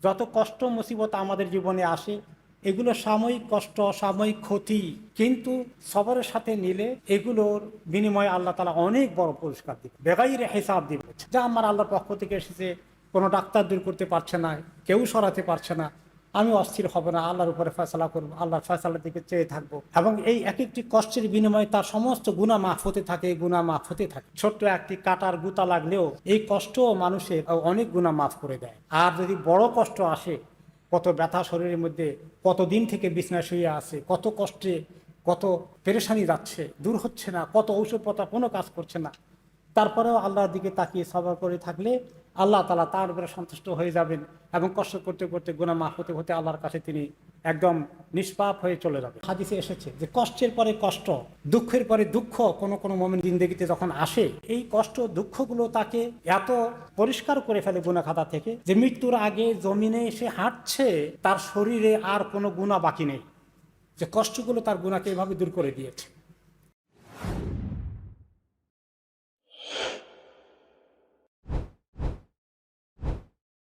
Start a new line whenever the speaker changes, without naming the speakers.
যত কষ্ট মুসিবত আমাদের জীবনে আসে এগুলো সাময়িক কষ্ট, সাময়িক ক্ষতি, কিন্তু সবরের সাথে নিলে এগুলোর বিনিময়ে আল্লাহ তাআলা অনেক বড় পুরস্কার দিবে, বেগাইরে হিসাব দিবে। যা আমার আল্লাহর পক্ষ থেকে এসেছে, কোনো ডাক্তার দূর করতে পারছে না, কেউ সরাতে পারছে না, আমি অস্থির হব না, আল্লাহর উপরে ফয়সালা করবো, আল্লাহর ফয়সালার দিকে চেয়ে থাকবো, এবং এই এক একটি কষ্টের বিনিময়ে তার সমস্ত গুনাহ মাফ হতে থাকে, গুনাহ মাফ হতে থাকে। ছোট্ট একটি কাটার গুতা লাগলেও এই কষ্ট মানুষের অনেক গুনাহ মাফ করে দেয়। আর যদি বড় কষ্ট আসে, কত ব্যথা শরীরের মধ্যে, কত দিন থেকে বিছানায় শুয়ে আছে, কত কষ্টে, কত পেরেশানি যাচ্ছে, দূর হচ্ছে না, কত ঔষধপত্র কোনো কাজ করছে না, তারপরেও আল্লাহর দিকে তাকিয়ে সবর করে থাকলে আল্লাহ তাআলা তার উপরে সন্তুষ্ট হয়ে যাবেন, এবং কষ্ট করতে করতে গুনাহ মাফ হতে হতে আল্লাহর কাছে তিনি একদম নিষ্পাপ হয়ে চলে যাবেন। হাদিসে এসেছে যে কষ্টের পরে কষ্ট, দুঃখের পরে দুঃখ কোনো কোনো মুমিন জিন্দেগিতে যখন আসে, এই কষ্ট দুঃখগুলো তাকে এত পরিষ্কার করে ফেলে গুনাহ খাতা থেকে যে মৃত্যুর আগে জমিনে এসে হাঁটছে, তার শরীরে আর কোনো গুনাহ বাকি নেই, যে কষ্টগুলো তার গুনাহকে এভাবে দূর করে দিয়েছে।